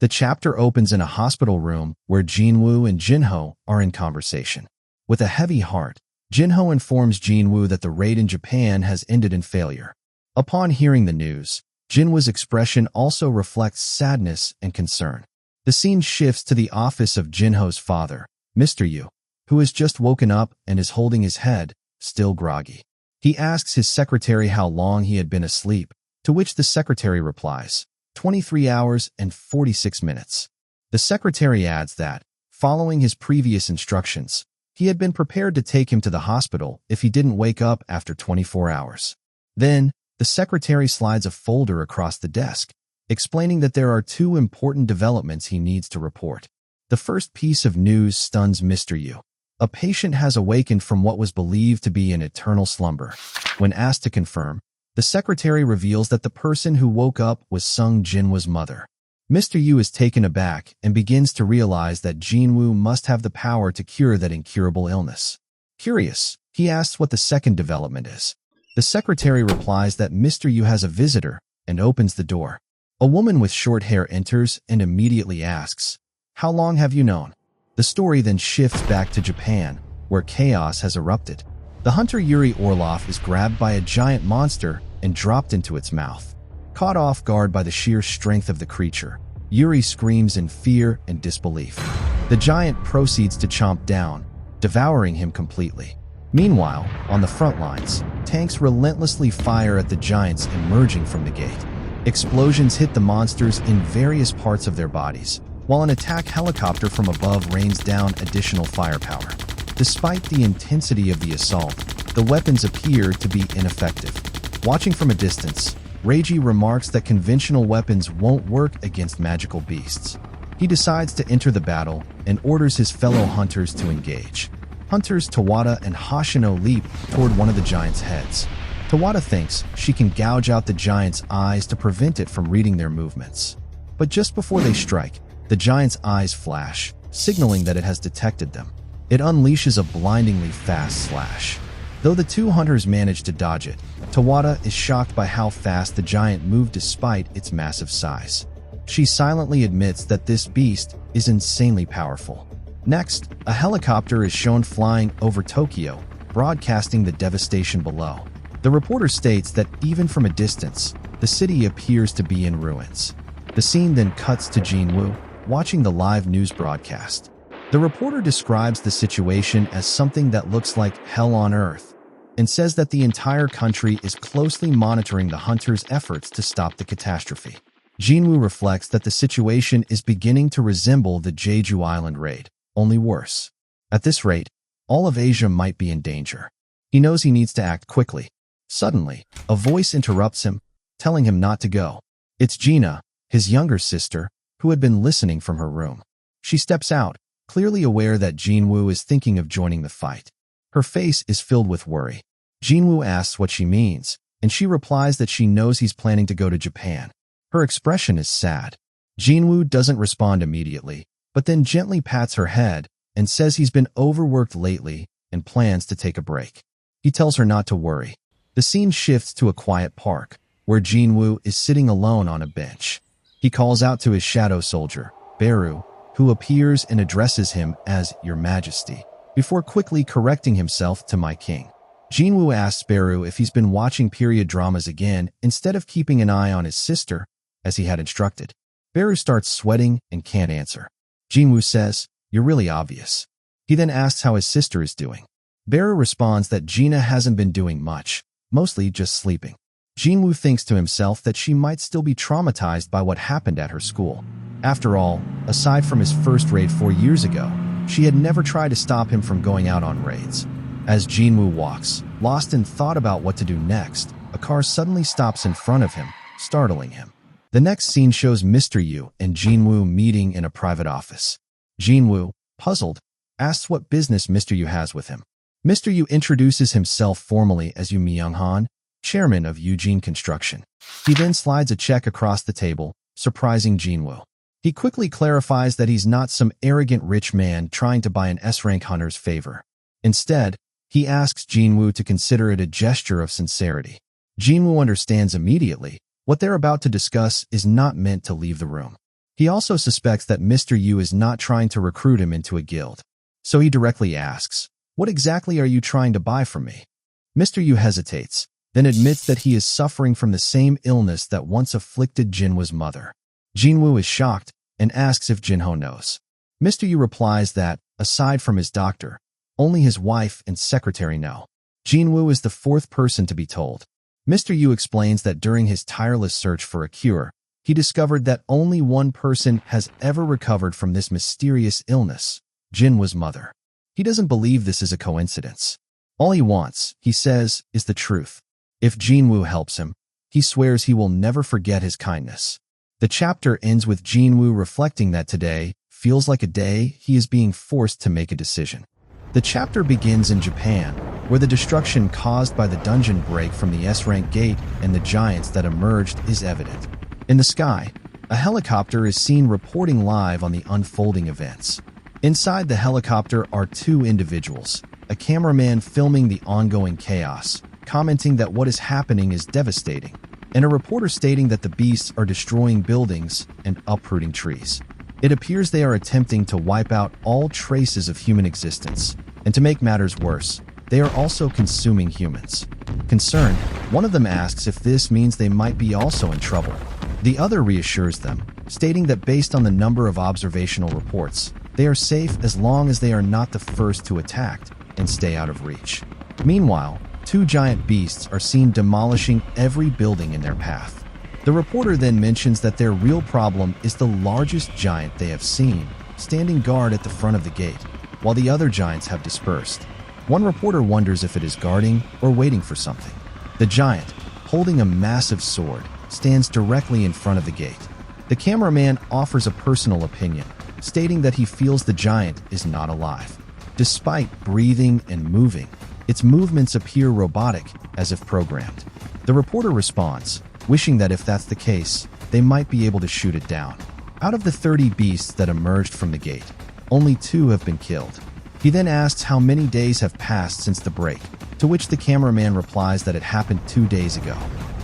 The chapter opens in a hospital room where Jin Wu and Jinho are in conversation. With a heavy heart, Jinho informs Jin Wu that the raid in Japan has ended in failure. Upon hearing the news, Jin Wu's expression also reflects sadness and concern. The scene shifts to the office of Jinho's father, Mr. Yu, who has just woken up and is holding his head, still groggy. He asks his secretary how long he had been asleep, to which the secretary replies, 23 hours and 46 minutes. The secretary adds that, following his previous instructions, he had been prepared to take him to the hospital if he didn't wake up after 24 hours. Then, the secretary slides a folder across the desk, explaining that there are two important developments he needs to report. The first piece of news stuns Mr. Yu. A patient has awakened from what was believed to be an eternal slumber. When asked to confirm, the secretary reveals that the person who woke up was Sung Jinwoo's mother. Mr. Yu is taken aback and begins to realize that Jin Wu must have the power to cure that incurable illness. Curious, he asks what the second development is. The secretary replies that Mr. Yu has a visitor and opens the door. A woman with short hair enters and immediately asks, "How long have you known?" The story then shifts back to Japan, where chaos has erupted. The hunter Yuri Orlov is grabbed by a giant monster and dropped into its mouth. Caught off guard by the sheer strength of the creature, Yuri screams in fear and disbelief. The giant proceeds to chomp down, devouring him completely. Meanwhile, on the front lines, tanks relentlessly fire at the giants emerging from the gate. Explosions hit the monsters in various parts of their bodies, while an attack helicopter from above rains down additional firepower. Despite the intensity of the assault, the weapons appear to be ineffective. Watching from a distance, Reiji remarks that conventional weapons won't work against magical beasts. He decides to enter the battle and orders his fellow hunters to engage. Hunters Tawada and Hoshino leap toward one of the giant's heads. Tawada thinks she can gouge out the giant's eyes to prevent it from reading their movements. But just before they strike, the giant's eyes flash, signaling that it has detected them. It unleashes a blindingly fast slash. Though the two hunters manage to dodge it, Tawada is shocked by how fast the giant moved despite its massive size. She silently admits that this beast is insanely powerful. Next, a helicopter is shown flying over Tokyo, broadcasting the devastation below. The reporter states that even from a distance, the city appears to be in ruins. The scene then cuts to Jin Wu, watching the live news broadcast. The reporter describes the situation as something that looks like hell on earth, and says that the entire country is closely monitoring the hunters' efforts to stop the catastrophe. Jin Wu reflects that the situation is beginning to resemble the Jeju Island raid, only worse. At this rate, all of Asia might be in danger. He knows he needs to act quickly. Suddenly, a voice interrupts him, telling him not to go. It's Gina, his younger sister, who had been listening from her room. She steps out, clearly aware that Jin Wu is thinking of joining the fight. Her face is filled with worry. Jin Wu asks what she means, and she replies that she knows he's planning to go to Japan. Her expression is sad. Jin Wu doesn't respond immediately, but then gently pats her head and says he's been overworked lately and plans to take a break. He tells her not to worry. The scene shifts to a quiet park, where Jin Wu is sitting alone on a bench. He calls out to his shadow soldier, Beru, who appears and addresses him as Your Majesty, before quickly correcting himself to My King. Jin Wu asks Beru if he's been watching period dramas again instead of keeping an eye on his sister, as he had instructed. Beru starts sweating and can't answer. Jin Wu says, "You're really obvious." He then asks how his sister is doing. Beru responds that Gina hasn't been doing much, mostly just sleeping. Jin Wu thinks to himself that she might still be traumatized by what happened at her school. After all, aside from his first raid 4 years ago, she had never tried to stop him from going out on raids. As Jin Wu walks, lost in thought about what to do next, a car suddenly stops in front of him, startling him. The next scene shows Mr. Yu and Jin Wu meeting in a private office. Jin Wu, puzzled, asks what business Mr. Yu has with him. Mr. Yu introduces himself formally as Yu Myung-han, chairman of Eugene Construction. He then slides a check across the table, surprising Jin Wu. He quickly clarifies that he's not some arrogant rich man trying to buy an S-rank hunter's favor. Instead, he asks Jin Wu to consider it a gesture of sincerity. Jin Wu understands immediately what they're about to discuss is not meant to leave the room. He also suspects that Mr. Yu is not trying to recruit him into a guild. So he directly asks, "What exactly are you trying to buy from me?" Mr. Yu hesitates, then admits that he is suffering from the same illness that once afflicted Jinwo's mother. Jin Wu is shocked and asks if Jinho knows. Mr. Yu replies that, aside from his doctor, only his wife and secretary know. Jin Wu is the fourth person to be told. Mr. Yu explains that during his tireless search for a cure, he discovered that only one person has ever recovered from this mysterious illness, Jinwo's mother. He doesn't believe this is a coincidence. All he wants, he says, is the truth. If Jin Wu helps him, he swears he will never forget his kindness. The chapter ends with Jin Wu reflecting that today feels like a day he is being forced to make a decision. The chapter begins in Japan, where the destruction caused by the dungeon break from the S-rank gate and the giants that emerged is evident. In the sky, a helicopter is seen reporting live on the unfolding events. Inside the helicopter are two individuals, a cameraman filming the ongoing chaos, commenting that what is happening is devastating, and a reporter stating that the beasts are destroying buildings and uprooting trees. It appears they are attempting to wipe out all traces of human existence, and to make matters worse, they are also consuming humans. Concerned, one of them asks if this means they might be also in trouble. The other reassures them, stating that based on the number of observational reports, they are safe as long as they are not the first to attack and stay out of reach. Meanwhile, two giant beasts are seen demolishing every building in their path. The reporter then mentions that their real problem is the largest giant they have seen, standing guard at the front of the gate, while the other giants have dispersed. One reporter wonders if it is guarding or waiting for something. The giant, holding a massive sword, stands directly in front of the gate. The cameraman offers a personal opinion, stating that he feels the giant is not alive. Despite breathing and moving, its movements appear robotic, as if programmed. The reporter responds, wishing that if that's the case, they might be able to shoot it down. Out of the 30 beasts that emerged from the gate, only 2 have been killed. He then asks how many days have passed since the break, to which the cameraman replies that it happened 2 days ago.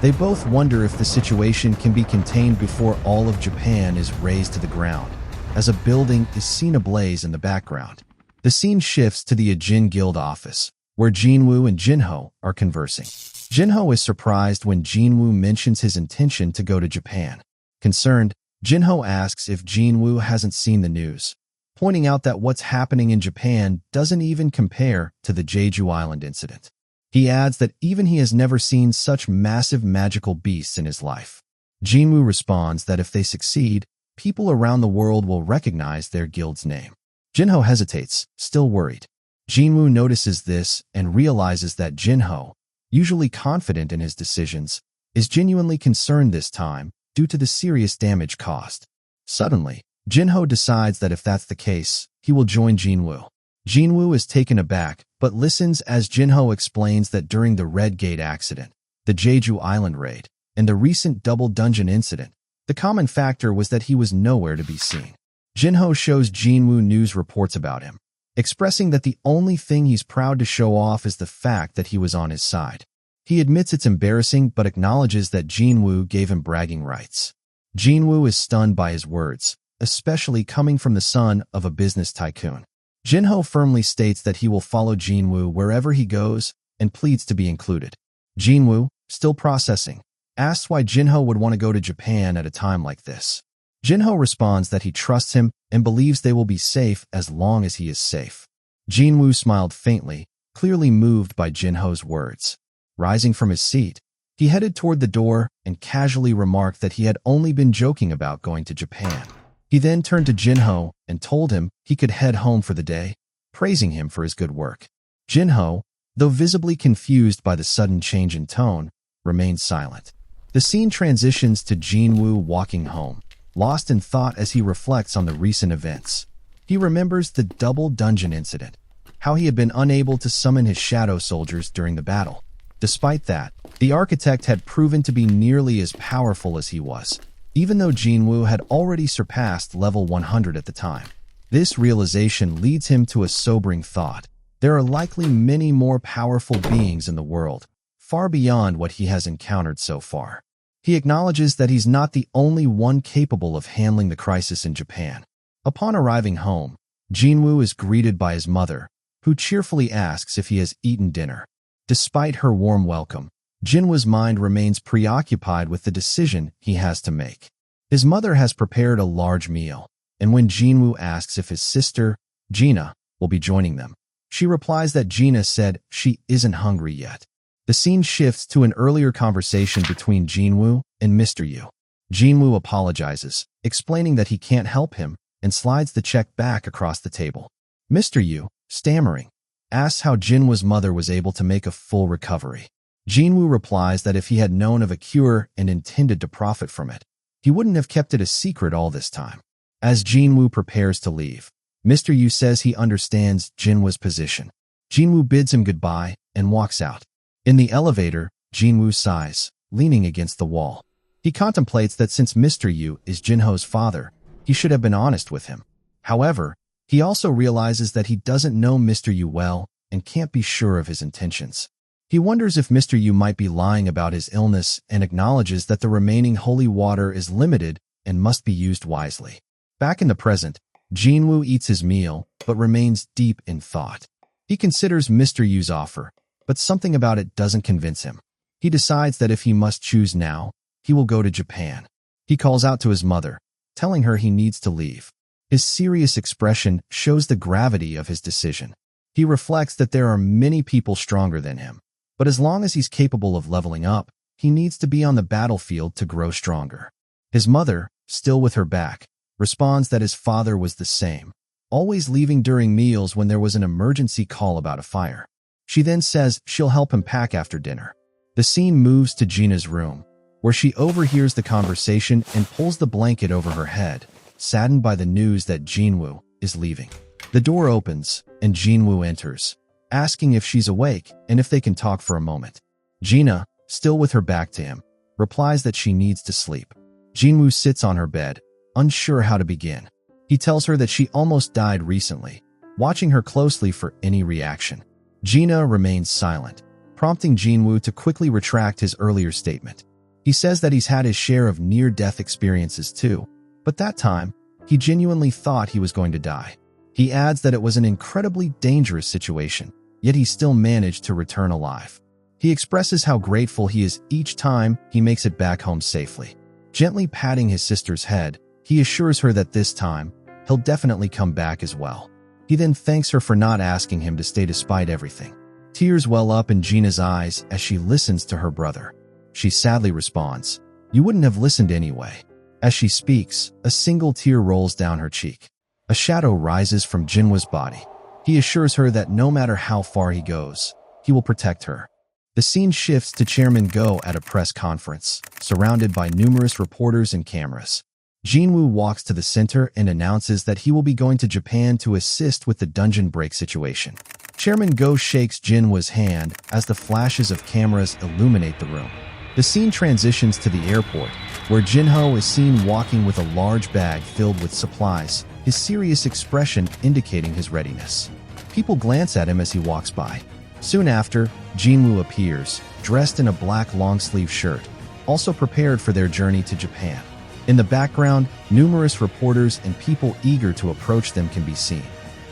They both wonder if the situation can be contained before all of Japan is razed to the ground, as a building is seen ablaze in the background. The scene shifts to the Ajin Guild office, where Jin Wu and Jinho are conversing. Jinho is surprised when Jin Wu mentions his intention to go to Japan. Concerned, Jinho asks if Jin Wu hasn't seen the news, pointing out that what's happening in Japan doesn't even compare to the Jeju Island incident. He adds that even he has never seen such massive magical beasts in his life. Jin Wu responds that if they succeed, people around the world will recognize their guild's name. Jinho hesitates, still worried. Jin Wu notices this and realizes that Jinho, usually confident in his decisions, is genuinely concerned this time due to the serious damage caused. Suddenly, Jinho decides that if that's the case, he will join Jin Wu. Jin Wu is taken aback, but listens as Jinho explains that during the Red Gate accident, the Jeju Island raid, and the recent double dungeon incident, the common factor was that he was nowhere to be seen. Jinho shows Jin Wu news reports about him, expressing that the only thing he's proud to show off is the fact that he was on his side. He admits it's embarrassing but acknowledges that Jin Wu gave him bragging rights. Jin Wu is stunned by his words, especially coming from the son of a business tycoon. Jinho firmly states that he will follow Jin Wu wherever he goes and pleads to be included. Jin Wu, still processing, asks why Jinho would want to go to Japan at a time like this. Jinho responds that he trusts him and believes they will be safe as long as he is safe. Jin Wu smiled faintly, clearly moved by Jinho's words. Rising from his seat, he headed toward the door and casually remarked that he had only been joking about going to Japan. He then turned to Jinho and told him he could head home for the day, praising him for his good work. Jinho, though visibly confused by the sudden change in tone, remained silent. The scene transitions to Jin Wu walking home, lost in thought as he reflects on the recent events. He remembers the double dungeon incident, how he had been unable to summon his shadow soldiers during the battle. Despite that, the architect had proven to be nearly as powerful as he was, even though Jin Wu had already surpassed level 100 at the time. This realization leads him to a sobering thought. There are likely many more powerful beings in the world, far beyond what he has encountered so far. He acknowledges that he's not the only one capable of handling the crisis in Japan. Upon arriving home, Jin Wu is greeted by his mother, who cheerfully asks if he has eaten dinner. Despite her warm welcome, Jin Wu's mind remains preoccupied with the decision he has to make. His mother has prepared a large meal, and when Jin Wu asks if his sister, Gina, will be joining them, she replies that Gina said she isn't hungry yet. The scene shifts to an earlier conversation between Jin Wu and Mr. Yu. Jin Wu apologizes, explaining that he can't help him, and slides the check back across the table. Mr. Yu, stammering, asks how Jin Wu's mother was able to make a full recovery. Jin Wu replies that if he had known of a cure and intended to profit from it, he wouldn't have kept it a secret all this time. As Jin Wu prepares to leave, Mr. Yu says he understands Jin Wu's position. Jin Wu bids him goodbye and walks out. In the elevator, Jin Wu sighs, leaning against the wall. He contemplates that since Mr. Yu is Jinho's father, he should have been honest with him. However, he also realizes that he doesn't know Mr. Yu well and can't be sure of his intentions. He wonders if Mr. Yu might be lying about his illness and acknowledges that the remaining holy water is limited and must be used wisely. Back in the present, Jin Wu eats his meal but remains deep in thought. He considers Mr. Yu's offer, but something about it doesn't convince him. He decides that if he must choose now, he will go to Japan. He calls out to his mother, telling her he needs to leave. His serious expression shows the gravity of his decision. He reflects that there are many people stronger than him, but as long as he's capable of leveling up, he needs to be on the battlefield to grow stronger. His mother, still with her back, responds that his father was the same, always leaving during meals when there was an emergency call about a fire. She then says she'll help him pack after dinner. The scene moves to Gina's room, where she overhears the conversation and pulls the blanket over her head, saddened by the news that Jin Wu is leaving. The door opens, and Jin Wu enters, asking if she's awake and if they can talk for a moment. Gina, still with her back to him, replies that she needs to sleep. Jin Wu sits on her bed, unsure how to begin. He tells her that she almost died recently, watching her closely for any reaction. Gina remains silent, prompting Jin Wu to quickly retract his earlier statement. He says that he's had his share of near-death experiences too, but that time, he genuinely thought he was going to die. He adds that it was an incredibly dangerous situation, yet he still managed to return alive. He expresses how grateful he is each time he makes it back home safely. Gently patting his sister's head, he assures her that this time, he'll definitely come back as well. He then thanks her for not asking him to stay despite everything. Tears well up in Gina's eyes as she listens to her brother. She sadly responds, "You wouldn't have listened anyway." As she speaks, a single tear rolls down her cheek. A shadow rises from Jinwo's body. He assures her that no matter how far he goes, he will protect her. The scene shifts to Chairman Go at a press conference, surrounded by numerous reporters and cameras. Jin Wu walks to the center and announces that he will be going to Japan to assist with the dungeon break situation. Chairman Go shakes Jinwo's hand as the flashes of cameras illuminate the room. The scene transitions to the airport, where Jinho is seen walking with a large bag filled with supplies, his serious expression indicating his readiness. People glance at him as he walks by. Soon after, Jin Wu appears, dressed in a black long-sleeve shirt, also prepared for their journey to Japan. In the background, numerous reporters and people eager to approach them can be seen.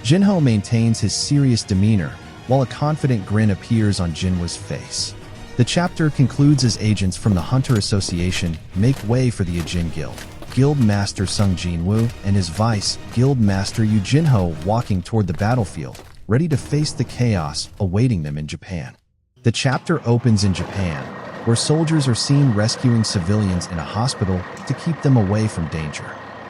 Jinho maintains his serious demeanor, while a confident grin appears on Jinwo's face. The chapter concludes as agents from the Hunter Association make way for the Ajin Guild. Guild Master Sung Jinwoo and his vice, Guild Master Yu Jinho, walking toward the battlefield, ready to face the chaos awaiting them in Japan. The chapter opens in Japan, where soldiers are seen rescuing civilians in a hospital to keep them away from danger.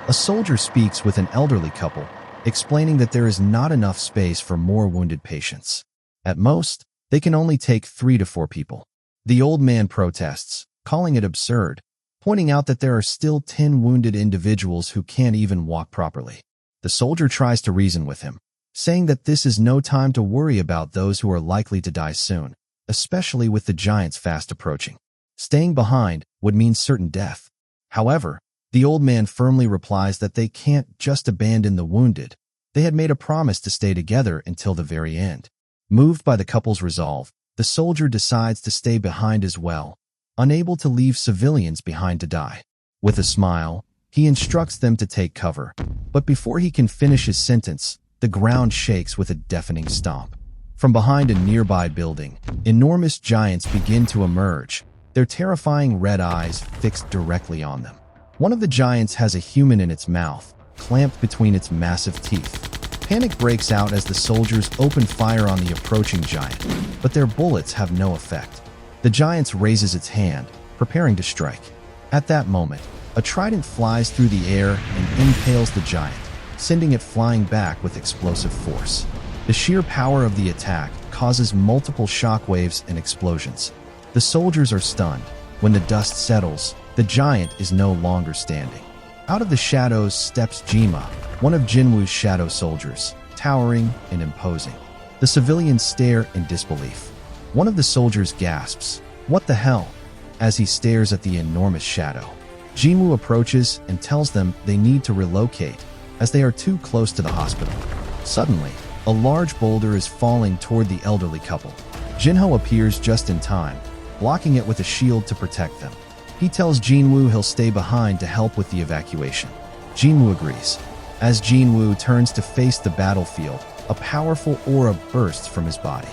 A soldier speaks with an elderly couple, explaining that there is not enough space for more wounded patients. At most, they can only take 3 to 4 people. The old man protests, calling it absurd, pointing out that there are still 10 wounded individuals who can't even walk properly. The soldier tries to reason with him, saying that this is no time to worry about those who are likely to die soon, especially with the giants fast approaching. Staying behind would mean certain death. However, the old man firmly replies that they can't just abandon the wounded. They had made a promise to stay together until the very end. Moved by the couple's resolve, the soldier decides to stay behind as well, unable to leave civilians behind to die. With a smile, he instructs them to take cover, but before he can finish his sentence, the ground shakes with a deafening stomp. From behind a nearby building, enormous giants begin to emerge, their terrifying red eyes fixed directly on them. One of the giants has a human in its mouth, clamped between its massive teeth. Panic breaks out as the soldiers open fire on the approaching giant, but their bullets have no effect. The giant raises its hand, preparing to strike. At that moment, a trident flies through the air and impales the giant, sending it flying back with explosive force. The sheer power of the attack causes multiple shockwaves and explosions. The soldiers are stunned. When the dust settles, the giant is no longer standing. Out of the shadows steps Jinho, one of Jin Wu's shadow soldiers, towering and imposing. The civilians stare in disbelief. One of the soldiers gasps, "What the hell?" as he stares at the enormous shadow. Jin Wu approaches and tells them they need to relocate, as they are too close to the hospital. Suddenly, a large boulder is falling toward the elderly couple. Jinho appears just in time, blocking it with a shield to protect them. He tells Jin Wu he'll stay behind to help with the evacuation. Jin Wu agrees. As Jin Wu turns to face the battlefield, a powerful aura bursts from his body.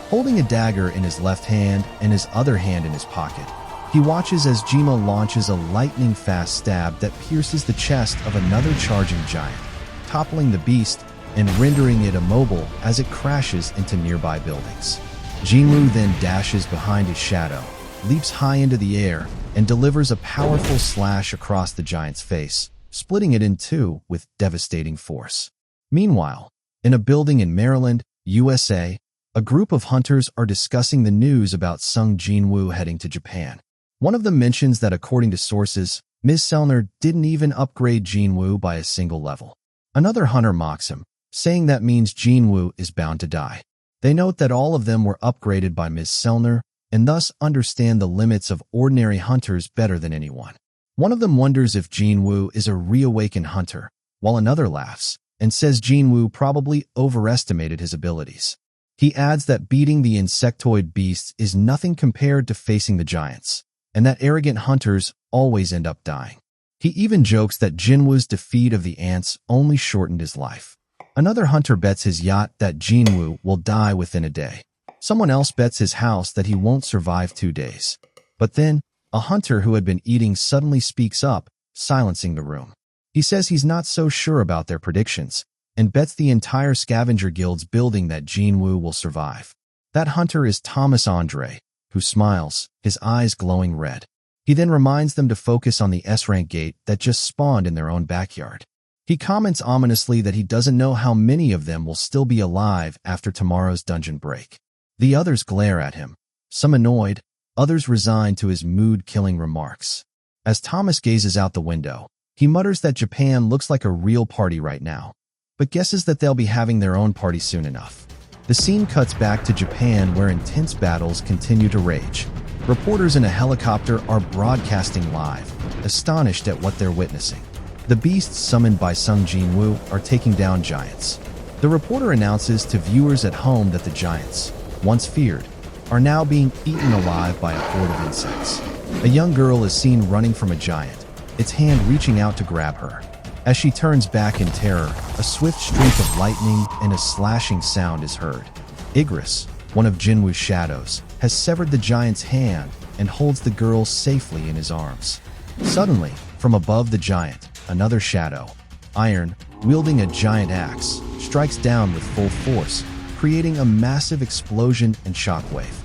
Holding a dagger in his left hand and his other hand in his pocket, he watches as Jinho launches a lightning-fast stab that pierces the chest of another charging giant, toppling the beast and rendering it immobile as it crashes into nearby buildings. Jin Wu then dashes behind his shadow, leaps high into the air, and delivers a powerful slash across the giant's face, splitting it in two with devastating force. Meanwhile, in a building in Maryland, USA, a group of hunters are discussing the news about Sung Jinwoo heading to Japan. One of them mentions that according to sources, Ms. Selner didn't even upgrade Jin Wu by a single level. Another hunter mocks him, saying that means Jin Wu is bound to die. They note that all of them were upgraded by Ms. Selner and thus understand the limits of ordinary hunters better than anyone. One of them wonders if Jin Wu is a reawakened hunter, while another laughs and says Jin Wu probably overestimated his abilities. He adds that beating the insectoid beasts is nothing compared to facing the giants, and that arrogant hunters always end up dying. He even jokes that Jin Wu's defeat of the ants only shortened his life. Another hunter bets his yacht that Jin Wu will die within a day. Someone else bets his house that he won't survive 2 days. But then, a hunter who had been eating suddenly speaks up, silencing the room. He says he's not so sure about their predictions, and bets the entire scavenger guild's building that Jin Wu will survive. That hunter is Thomas Andre, who smiles, his eyes glowing red. He then reminds them to focus on the S-rank gate that just spawned in their own backyard. He comments ominously that he doesn't know how many of them will still be alive after tomorrow's dungeon break. The others glare at him, some annoyed, others resigned to his mood-killing remarks. As Thomas gazes out the window, he mutters that Japan looks like a real party right now, but guesses that they'll be having their own party soon enough. The scene cuts back to Japan where intense battles continue to rage. Reporters in a helicopter are broadcasting live, astonished at what they're witnessing. The beasts summoned by Sung Jinwoo are taking down giants. The reporter announces to viewers at home that the giants, once feared, are now being eaten alive by a horde of insects. A young girl is seen running from a giant, its hand reaching out to grab her. As she turns back in terror, a swift streak of lightning and a slashing sound is heard. Igris, one of Jinwoo's shadows, has severed the giant's hand and holds the girl safely in his arms. Suddenly, from above the giant, another shadow, Iron, wielding a giant axe, strikes down with full force, creating a massive explosion and shockwave.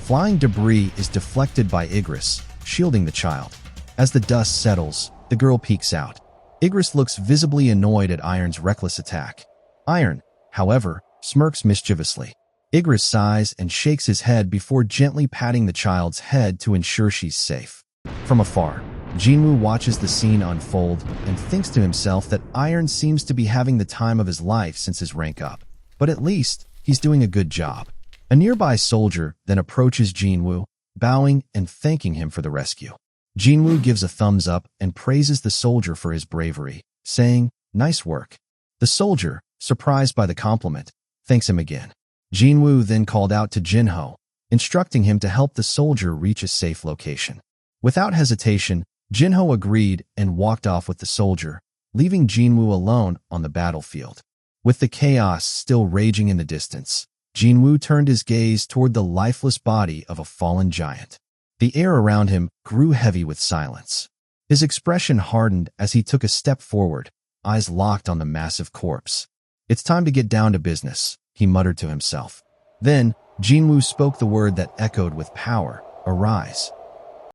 Flying debris is deflected by Igris, shielding the child. As the dust settles, the girl peeks out. Igris looks visibly annoyed at Iron's reckless attack. Iron, however, smirks mischievously. Igris sighs and shakes his head before gently patting the child's head to ensure she's safe. From afar, Jinwoo watches the scene unfold and thinks to himself that Iron seems to be having the time of his life since his rank up. But at least, he's doing a good job. A nearby soldier then approaches Jinwoo, bowing and thanking him for the rescue. Jinwoo gives a thumbs up and praises the soldier for his bravery, saying, "Nice work." The soldier, surprised by the compliment, thanks him again. Jinwoo then called out to Jinho, instructing him to help the soldier reach a safe location. Without hesitation, Jinho agreed and walked off with the soldier, leaving Jin Wu alone on the battlefield. With the chaos still raging in the distance, Jin Wu turned his gaze toward the lifeless body of a fallen giant. The air around him grew heavy with silence. His expression hardened as he took a step forward, eyes locked on the massive corpse. "It's time to get down to business," he muttered to himself. Then, Jin Wu spoke the word that echoed with power, "Arise."